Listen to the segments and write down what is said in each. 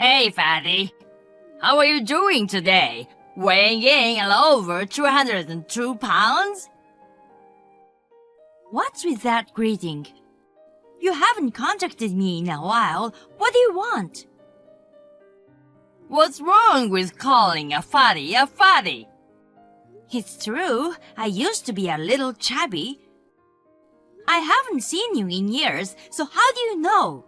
Hey, fatty. How are you doing today? Weighing in at over 202 pounds? What's with that greeting? You haven't contacted me in a while. What do you want? What's wrong with calling a fatty a fatty? It's true, I used to be a little chubby. I haven't seen you in years, so how do you know?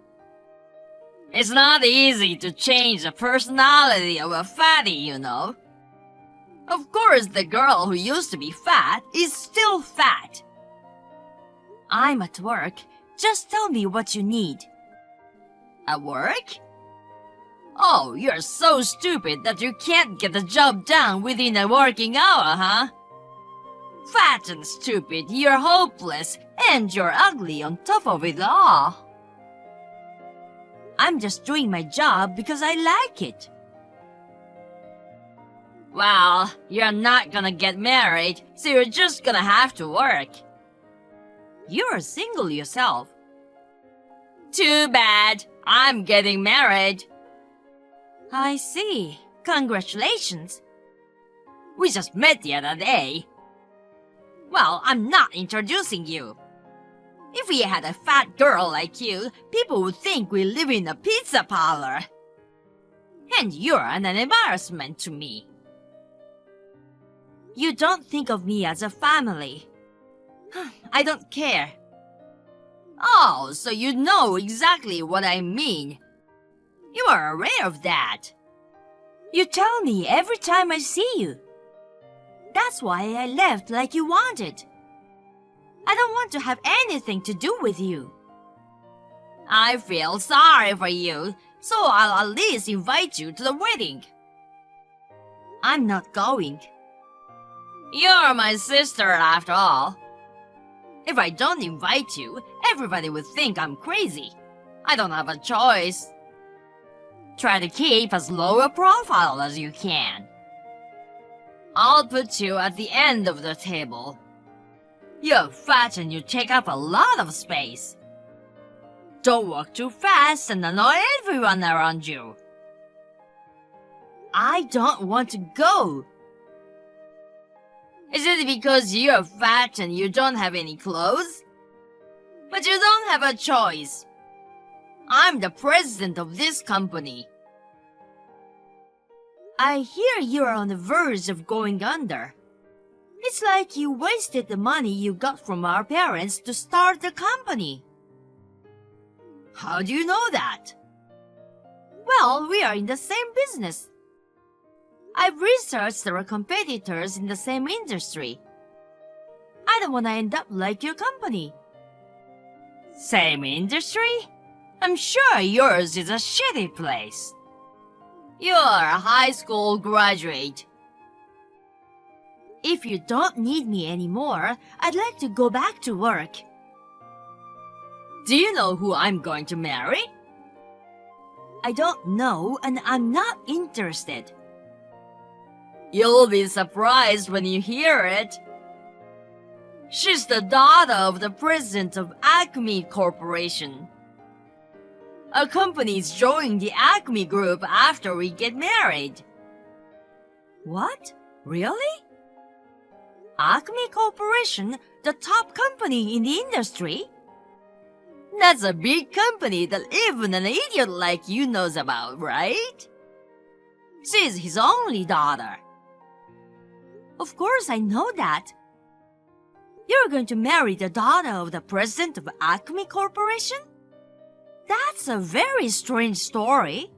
It's not easy to change the personality of a fatty, you know. Of course, the girl who used to be fat is still fat. I'm at work. Just tell me what you need. At work? Oh, you're so stupid that you can't get the job done within a working hour, huh? Fat and stupid, you're hopeless, and you're ugly on top of it all. I'm just doing my job because I like it. Well, you're not gonna get married, so you're just gonna have to work. You're single yourself. Too bad. I'm getting married. I see. Congratulations. We just met the other day. Well, I'm not introducing you. If we had a fat girl like you, people would think we live in a pizza parlor. And you're an embarrassment to me. You don't think of me as a family. I don't care. Oh, so you know exactly what I mean. You are aware of that. You tell me every time I see you. That's why I left like you wanted. I don't want to have anything to do with you. I feel sorry for you, so I'll at least invite you to the wedding. I'm not going. You're my sister after all. If I don't invite you, everybody would think I'm crazy. I don't have a choice. Try to keep as low a profile as you can. I'll put you at the end of the table. You're fat and you take up a lot of space. Don't walk too fast and annoy everyone around you. I don't want to go. Is it because you're fat and you don't have any clothes? But you don't have a choice. I'm the president of this company. I hear you're on the verge of going under. It's like you wasted the money you got from our parents to start the company. How do you know that? Well, we are in the same business. I've researched our competitors in the same industry. I don't want to end up like your company. Same industry? I'm sure yours is a shitty place. You're a high school graduate. If you don't need me anymore, I'd like to go back to work. Do you know who I'm going to marry? I don't know, and I'm not interested. You'll be surprised when you hear it. She's the daughter of the president of Acme Corporation. Our company's joining the Acme Group after we get married. What? Really? Acme Corporation, the top company in the industry? That's a big company that even an idiot like you knows about, right? She's his only daughter. Of course I know that. You're going to marry the daughter of the president of Acme Corporation? That's a very strange story.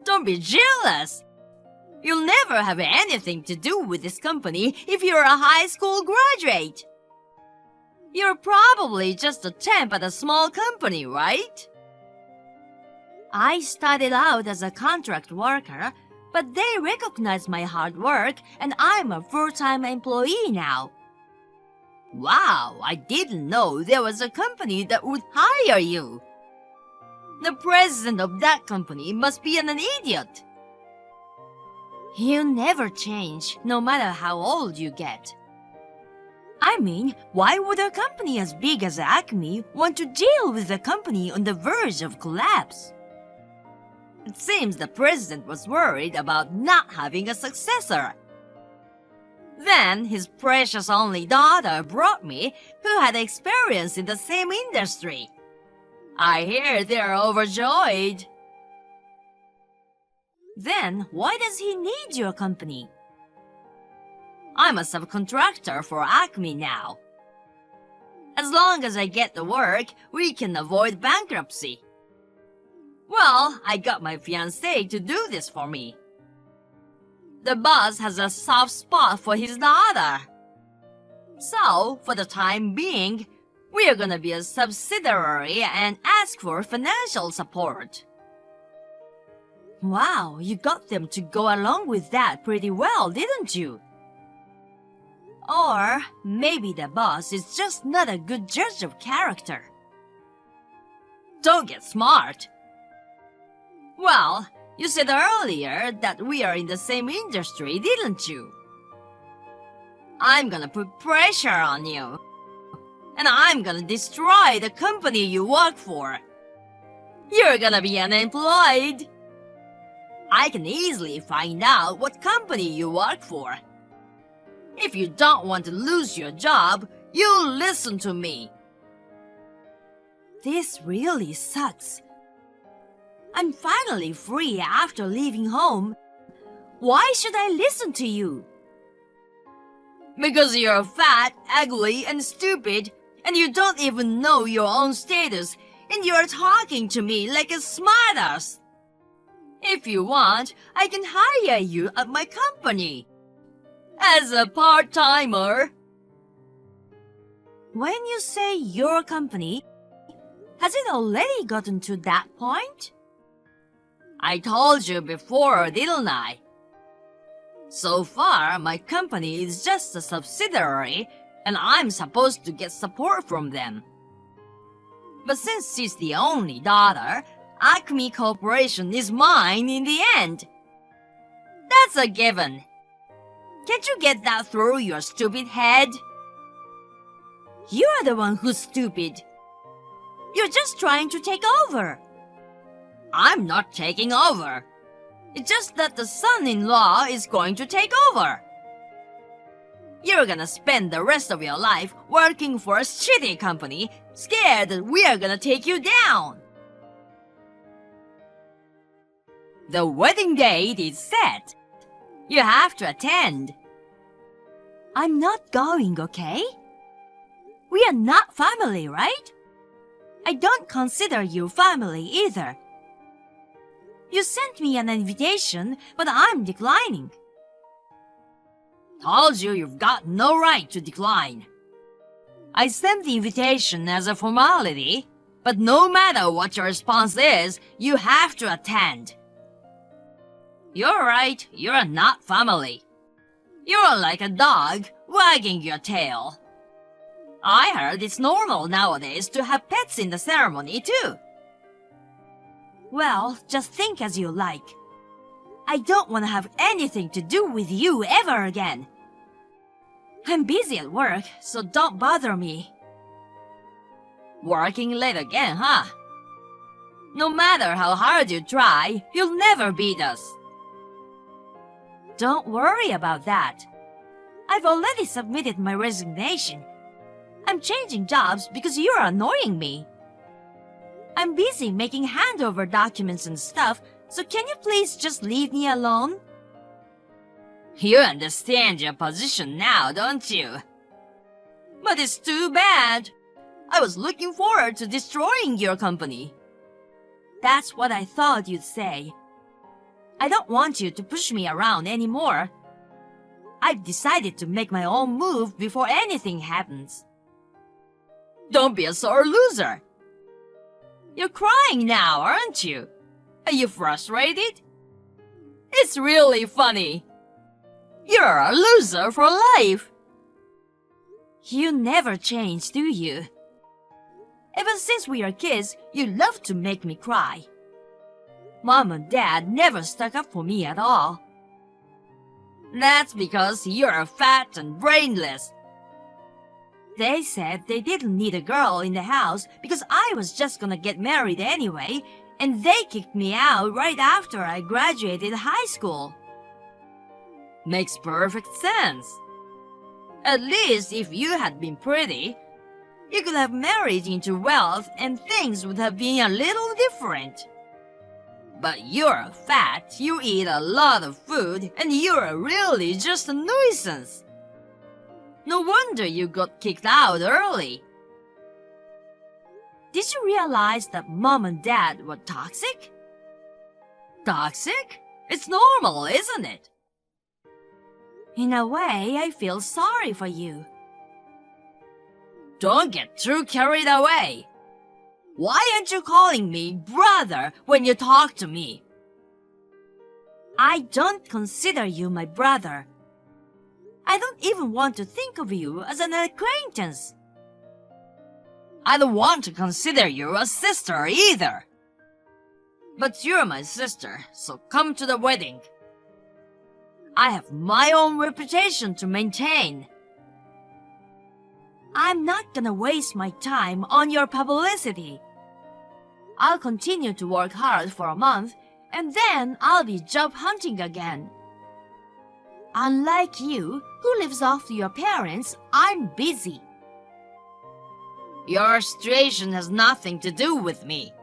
Don't be jealous. You'll never have anything to do with this company if you're a high school graduate. You're probably just a temp at a small company, right? I started out as a contract worker, but they recognize my hard work and I'm a full-time employee now. Wow, I didn't know there was a company that would hire you. The president of that company must be an idiot. You never change, no matter how old you get. I mean, why would a company as big as Acme want to deal with a company on the verge of collapse? It seems the president was worried about not having a successor. Then his precious only daughter brought me, who had experience in the same industry. I hear they're overjoyed. Then why does he need your company? I'm a subcontractor for Acme now. As long as I get the work, we can avoid bankruptcy. Well, I got my fiancé to do this for me. The boss has a soft spot for his daughter. So, for the time being, we are gonna be a subsidiary and ask for financial support. Wow, you got them to go along with that pretty well, didn't you? Or maybe the boss is just not a good judge of character. Don't get smart. Well, you said earlier that we are in the same industry, didn't you? I'm gonna put pressure on you. And I'm gonna destroy the company you work for. You're gonna be unemployed. I can easily find out what company you work for. If you don't want to lose your job, you listen to me. This really sucks. I'm finally free after leaving home. Why should I listen to you? Because you're fat, ugly, and stupid, and you don't even know your own status, and you're talking to me like a smartass. If you want, I can hire you at my company. As a part-timer. When you say your company, has it already gotten to that point? I told you before, didn't I? So far, my company is just a subsidiary, and I'm supposed to get support from them. But since she's the only daughter, Acme Corporation is mine in the end. That's a given. Can't you get that through your stupid head? You're the one who's stupid. You're just trying to take over. I'm not taking over. It's just that the son-in-law is going to take over. You're gonna spend the rest of your life working for a shitty company, scared that we are gonna take you down. The wedding date is set. You have to attend. I'm not going, okay? We are not family, right? I don't consider you family either. You sent me an invitation, but I'm declining. Told you you've got no right to decline. I sent the invitation as a formality, but no matter what your response is, you have to attend. You're right, you're not family. You're like a dog wagging your tail. I heard it's normal nowadays to have pets in the ceremony too. Well, just think as you like. I don't want to have anything to do with you ever again. I'm busy at work, so don't bother me. Working late again, huh? No matter how hard you try, you'll never beat us. Don't worry about that. I've already submitted my resignation. I'm changing jobs because you're annoying me. I'm busy making handover documents and stuff, so can you please just leave me alone? You understand your position now, don't you? But it's too bad. I was looking forward to destroying your company. That's what I thought you'd say. I don't want you to push me around anymore. I've decided to make my own move before anything happens. Don't be a sore loser. You're crying now, aren't you? Are you frustrated? It's really funny. You're a loser for life. You never change, do you? Ever since we were kids, you love to make me cry. Mom and Dad never stuck up for me at all. That's because you're fat and brainless. They said they didn't need a girl in the house because I was just gonna get married anyway, and they kicked me out right after I graduated high school. Makes perfect sense. At least if you had been pretty, you could have married into wealth and things would have been a little different. But you're fat, you eat a lot of food, and you're really just a nuisance. No wonder you got kicked out early. Did you realize that Mom and Dad were toxic? Toxic? It's normal, isn't it? In a way, I feel sorry for you. Don't get too carried away. Why aren't you calling me brother when you talk to me? I don't consider you my brother. I don't even want to think of you as an acquaintance. I don't want to consider you a sister either. But you're my sister, so come to the wedding. I have my own reputation to maintain. I'm not gonna waste my time on your publicity. I'll continue to work hard for a month, and then I'll be job hunting again. Unlike you, who lives off your parents, I'm busy. Your situation has nothing to do with me.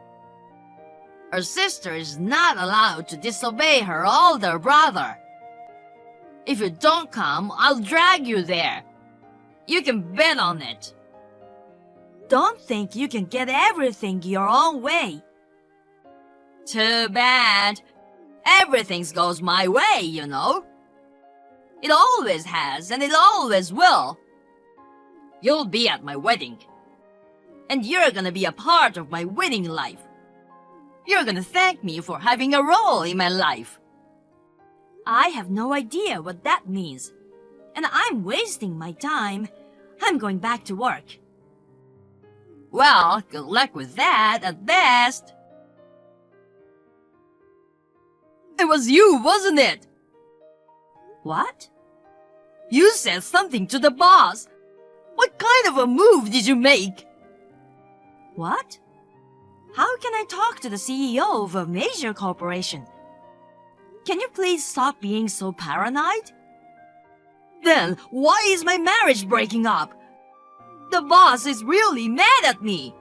Her sister is not allowed to disobey her older brother. If you don't come, I'll drag you there. You can bet on it. Don't think you can get everything your own way. Too bad. Everything goes my way, you know. It always has, and it always will. You'll be at my wedding. And you're gonna be a part of my winning life. You're gonna thank me for having a role in my life. I have no idea what that means. And I'm wasting my time. I'm going back to work. Well, good luck with that at best. It was you, wasn't it? What? You said something to the boss. What kind of a move did you make? What? How can I talk to the CEO of a major corporation? Can you please stop being so paranoid? Then why is my marriage breaking up? The boss is really mad at me.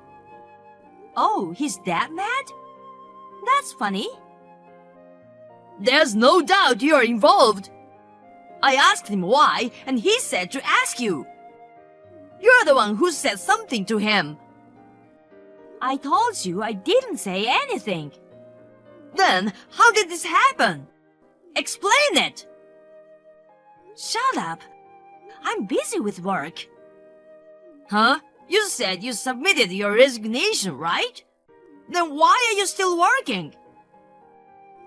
Oh, he's that mad? That's funny. There's no doubt you're involved. I asked him why, and he said to ask you. You're the one who said something to him. I told you I didn't say anything. Then how did this happen? Explain it. Shut up. I'm busy with work. Huh? You said you submitted your resignation, right? Then why are you still working?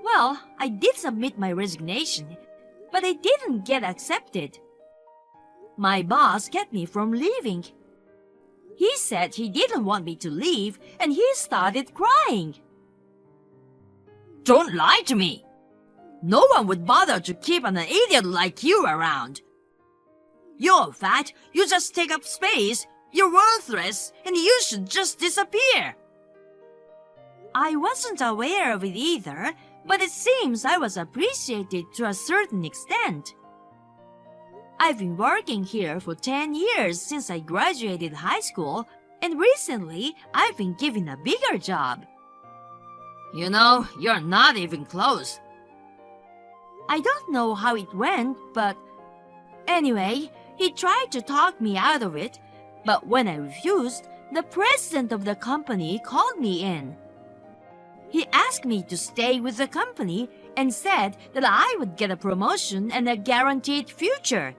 Well, I did submit my resignation, but it didn't get accepted. My boss kept me from leaving. He said he didn't want me to leave, and he started crying. Don't lie to me. No one would bother to keep an idiot like you around. You're fat, you just take up space, you're worthless, and you should just disappear. I wasn't aware of it either, but it seems I was appreciated to a certain extent. I've been working here for 10 years since I graduated high school, and recently I've been given a bigger job. You know, you're not even close. I don't know how it went, but anyway, he tried to talk me out of it, but when I refused, the president of the company called me in. He asked me to stay with the company and said that I would get a promotion and a guaranteed future.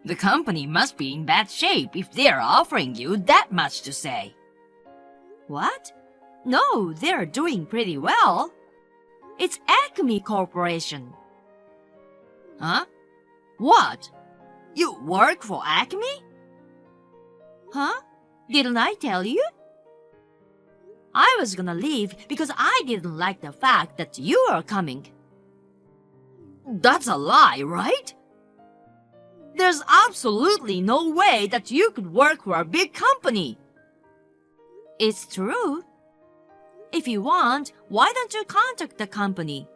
The company must be in bad shape if they're offering you that much to say. What? No, they're doing pretty well. It's Acme Corporation. Huh? What? You work for Acme? Huh? Didn't I tell you? I was gonna leave because I didn't like the fact that you are coming. That's a lie, right? There's absolutely no way that you could work for a big company. It's true. If you want, why don't you contact the company?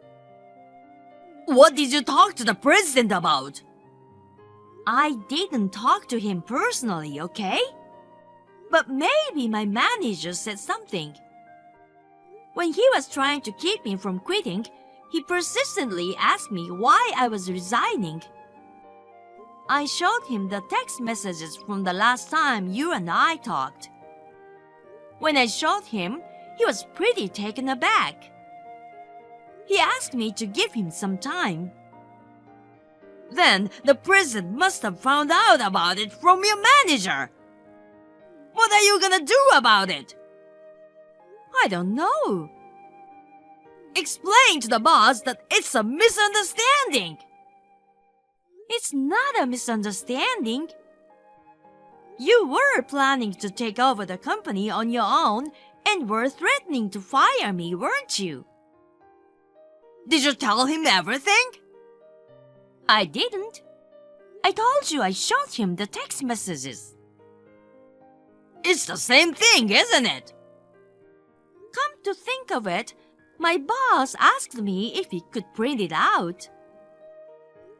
What did you talk to the president about? I didn't talk to him personally, okay? But maybe my manager said something. When he was trying to keep me from quitting, he persistently asked me why I was resigning. I showed him the text messages from the last time you and I talked. When I showed him, he was pretty taken aback. He asked me to give him some time. Then the president must have found out about it from your manager. What are you gonna do about it? I don't know. Explain to the boss that it's a misunderstanding. It's not a misunderstanding. You were planning to take over the company on your own and were threatening to fire me, weren't you? Did you tell him everything? I didn't. I told you I showed him the text messages. It's the same thing, isn't it? Come to think of it, my boss asked me if he could print it out.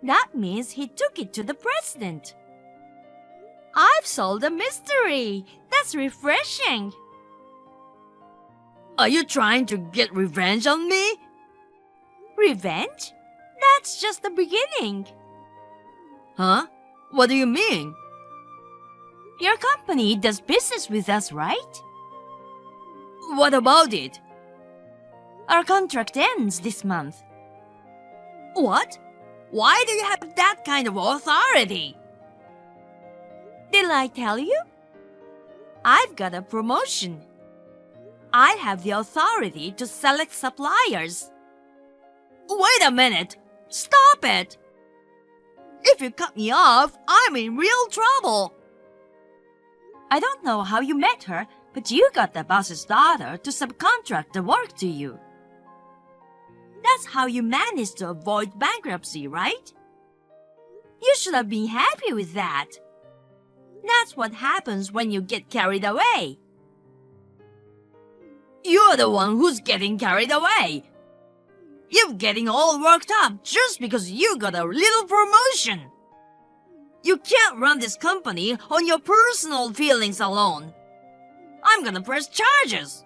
That means he took it to the president. I've solved a mystery. That's refreshing. Are you trying to get revenge on me? Revenge? That's just the beginning. Huh? What do you mean? Your company does business with us, right? What about it? Our contract ends this month. What? Why do you have that kind of authority? Did I tell you? I've got a promotion. I have the authority to select suppliers. Wait a minute! Stop it! If you cut me off, I'm in real trouble. I don't know how you met her, but you got the boss's daughter to subcontract the work to you. That's how you managed to avoid bankruptcy, right? You should have been happy with that. That's what happens when you get carried away. You're the one who's getting carried away. You're getting all worked up just because you got a little promotion. You can't run this company on your personal feelings alone. I'm gonna press charges.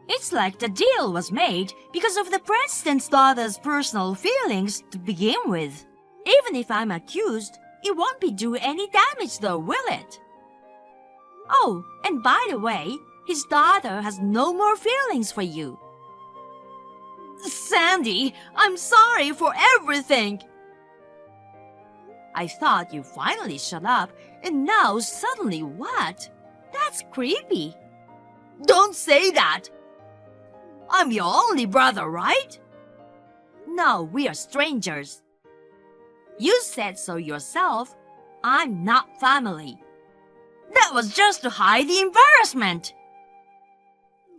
It's like the deal was made because of the president's daughter's personal feelings to begin with. Even if I'm accused, it won't be do any damage though, will it? Oh, and by the way, his daughter has no more feelings for you. Sandy, I'm sorry for everything. I thought you finally shut up, and now suddenly what? That's creepy. Don't say that. I'm your only brother, right? No, we are strangers. You said so yourself. I'm not family. That was just to hide the embarrassment.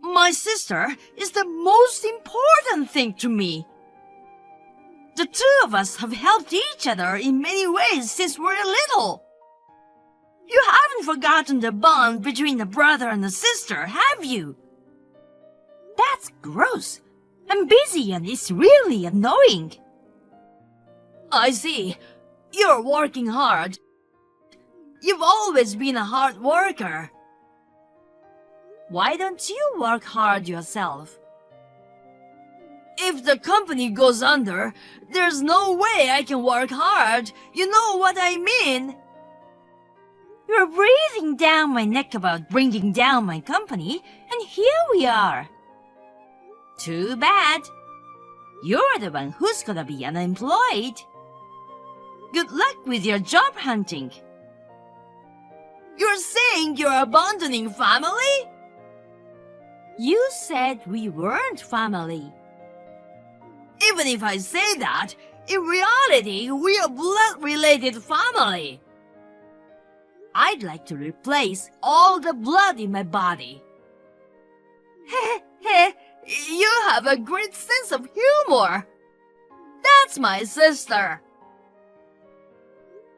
My sister is the most important thing to me. The two of us have helped each other in many ways since we're little. You haven't forgotten the bond between a brother and a sister, have you? That's gross. I'm busy and it's really annoying. I see. You're working hard. You've always been a hard worker. Why don't you work hard yourself? If the company goes under, there's no way I can work hard. You know what I mean? You're breathing down my neck about bringing down my company, and here we are. Too bad. You're the one who's gonna be unemployed. Good luck with your job hunting. You're saying you're abandoning family? You said we weren't family. Even if I say that, in reality, we're a blood-related family. I'd like to replace all the blood in my body. You have a great sense of humor. That's my sister.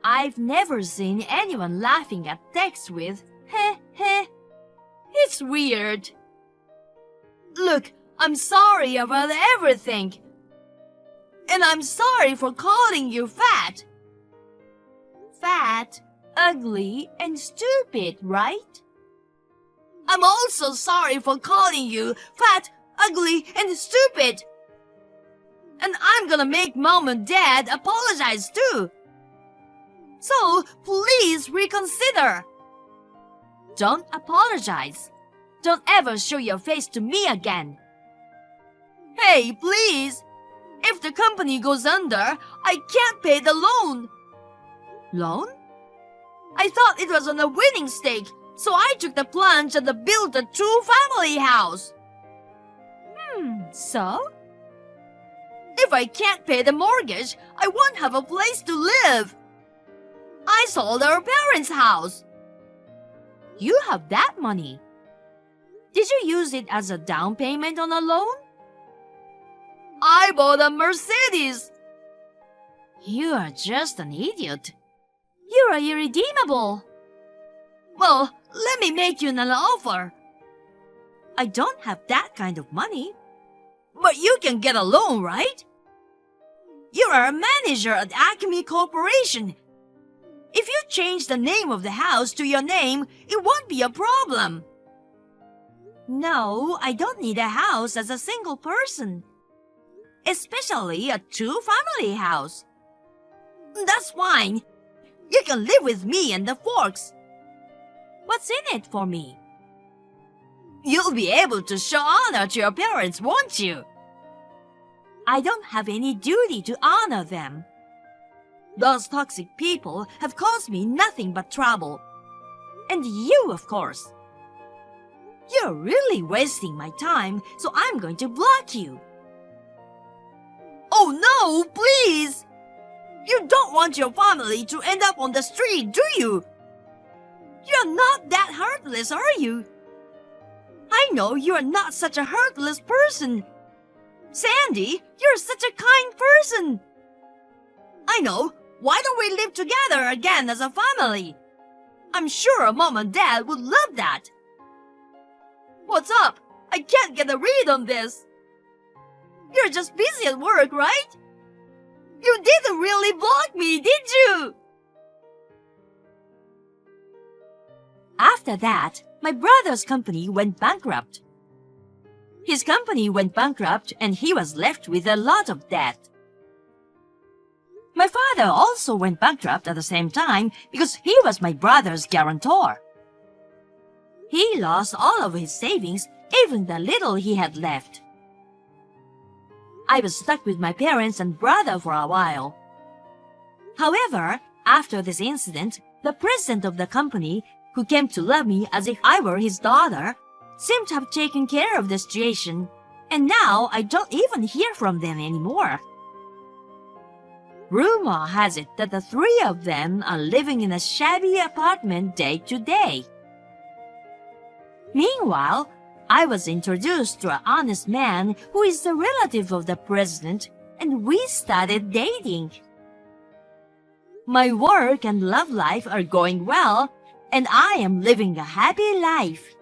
I've never seen anyone laughing at text with heh heh. It's weird. Look, I'm sorry about everything. And I'm sorry for calling you fat. Fat, ugly, and stupid, right? I'm also sorry for calling you fat, ugly, and stupid. And I'm gonna make Mom and Dad apologize too. So, please reconsider. Don't apologize. Don't ever show your face to me again. Hey, please. If the company goes under, I can't pay the loan. Loan? I thought it was on a winning stake, so I took the plunge and built a two-family house. So? If I can't pay the mortgage, I won't have a place to live. I sold our parents' house. You have that money. Did you use it as a down payment on a loan? I bought a Mercedes. You are just an idiot. You are irredeemable. Well, let me make you an offer. I don't have that kind of money. But you can get a loan, right? You are a manager at Acme Corporation. If you change the name of the house to your name, it won't be a problem. No, I don't need a house as a single person. Especially a two-family house. That's fine. You can live with me and the Forks. What's in it for me? You'll be able to show honor to your parents, won't you? I don't have any duty to honor them. Those toxic people have caused me nothing but trouble. And you, of course. You're really wasting my time, so I'm going to block you. Oh no, please! You don't want your family to end up on the street, do you? You're not that heartless, are you? I know you're not such a heartless person. Sandy, you're such a kind person. I know. Why don't we live together again as a family? I'm sure Mom and Dad would love that. What's up? I can't get a read on this. You're just busy at work, right? You didn't really block me, did you? After that, my brother's company went bankrupt. His company went bankrupt and he was left with a lot of debt. My father also went bankrupt at the same time because he was my brother's guarantor. He lost all of his savings, even the little he had left. I was stuck with my parents and brother for a while. However, after this incident, the president of the company, who came to love me as if I were his daughter, seemed to have taken care of the situation, and now I don't even hear from them anymore. Rumor has it that the three of them are living in a shabby apartment day to day. Meanwhile, I was introduced to an honest man who is a relative of the president, and we started dating. My work and love life are going well, and I am living a happy life.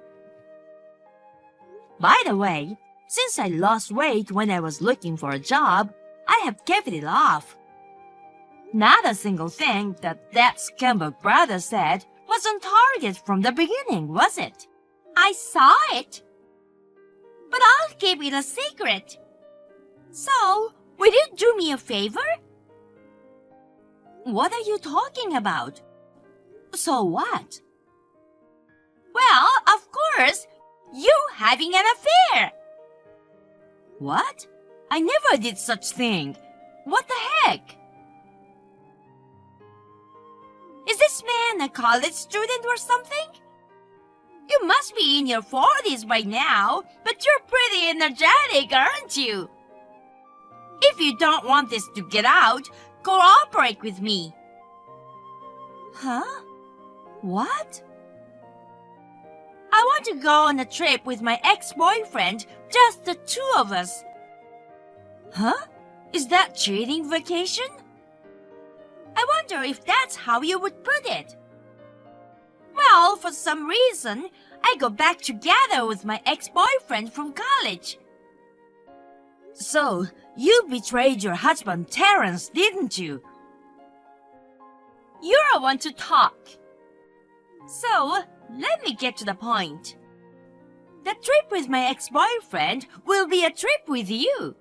By the way, since I lost weight when I was looking for a job, I have kept it off. Not a single thing that scumbag brother said was on target from the beginning, was it? I saw it. But I'll keep it a secret. So, will you do me a favor? What are you talking about? So what? Well, of course, you having an affair. What? I never did such thing. What the heck? Is this man a college student or something? You must be in your 40s by now, but you're pretty energetic, aren't you? If you don't want this to get out, cooperate with me. Huh? What? I want to go on a trip with my ex-boyfriend, just the two of us. Huh? Is that cheating vacation? I wonder if that's how you would put it. Well, for some reason, I got back together with my ex-boyfriend from college. So, you betrayed your husband Terrence, didn't you? You're the one to talk. So, let me get to the point. The trip with my ex-boyfriend will be a trip with you.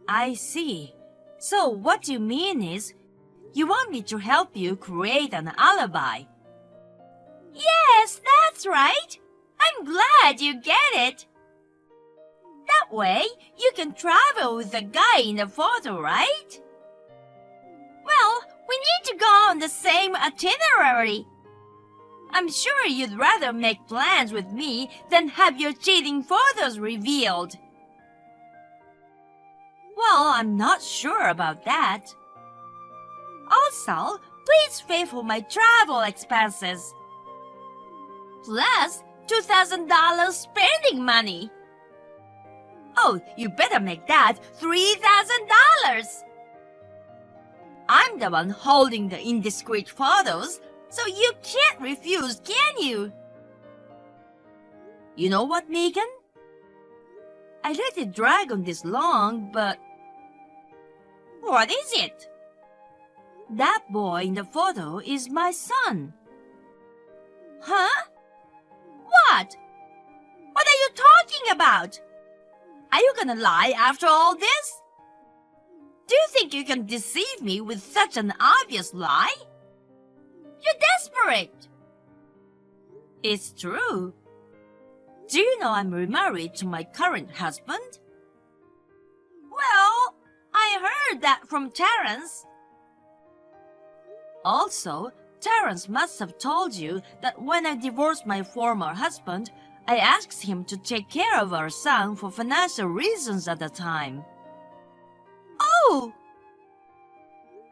I see. So what you mean is, you want me to help you create an alibi. Yes, that's right. I'm glad you get it. That way, you can travel with the guy in the photo, right? Well, we need to go on the same itinerary. I'm sure you'd rather make plans with me than have your cheating photos revealed. Well, I'm not sure about that. Also, please pay for my travel expenses. Plus, $2,000 spending money. Oh, you better make that $3,000. I'm the one holding the indiscreet photos, so you can't refuse, can you? You know what, Megan? I let it drag on this long, but... What is it? That boy in the photo is my son. Huh? What? What are you talking about? Are you gonna lie after all this? Do you think you can deceive me with such an obvious lie? You're desperate. It's true. Do you know I'm remarried to my current husband? Well, I heard that from Terrence. Also, Terrence must have told you that when I divorced my former husband, I asked him to take care of our son for financial reasons at the time. Oh!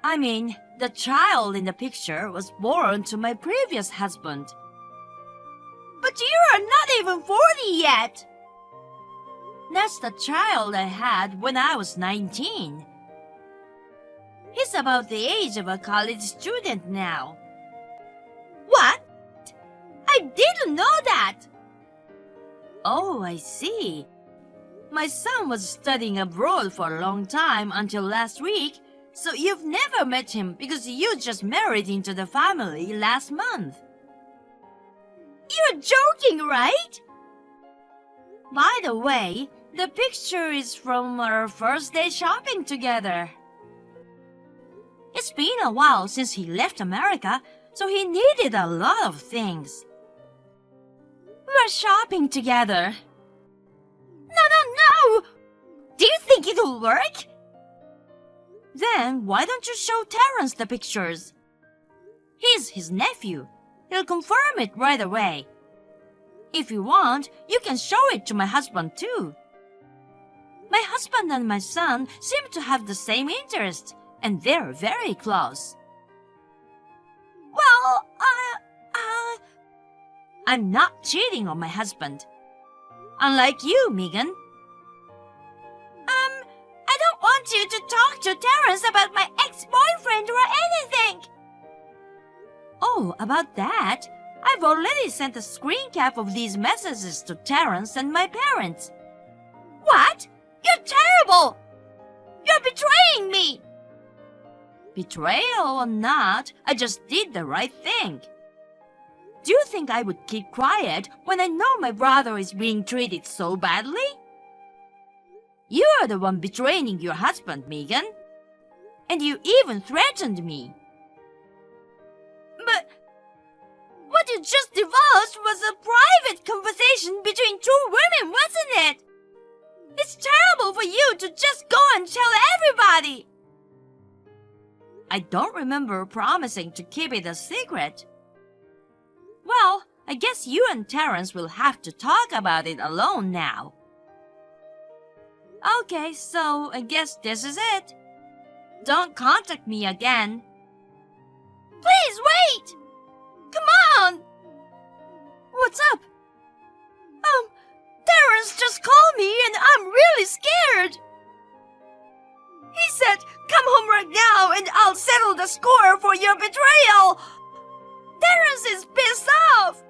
I mean, the child in the picture was born to my previous husband. But you are not even 40 yet! That's the child I had when I was 19. He's about the age of a college student now. What? I didn't know that! Oh, I see. My son was studying abroad for a long time until last week, so you've never met him because you just married into the family last month. You're joking, right? By the way, the picture is from our first day shopping together. It's been a while since he left America, so he needed a lot of things. We're shopping together. No! Do you think it'll work? Then why don't you show Terrence the pictures? He's his nephew. He'll confirm it right away. If you want, you can show it to my husband too. My husband and my son seem to have the same interest, and they're very close. Well, I'm not cheating on my husband. Unlike you, Megan. I don't want you to talk to Terrence about my ex-boyfriend or anything. Oh, about that, I've already sent a screen cap of these messages to Terrence and my parents. What? You're terrible! You're betraying me! Betrayal or not, I just did the right thing. Do you think I would keep quiet when I know my brother is being treated so badly? You are the one betraying your husband, Megan. And you even threatened me. But what you just divulged was a private conversation between two women, wasn't it? It's terrible for you to just go and tell everybody. I don't remember promising to keep it a secret. Well, I guess you and Terrence will have to talk about it alone now. Okay, so I guess this is it. Don't contact me again. Please wait! Come on! What's up? Terrence just called me and I'm really scared. He said, come home right now and I'll settle the score for your betrayal. Terrence is pissed off.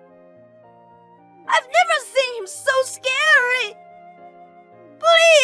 I've never seen him so scary! Please!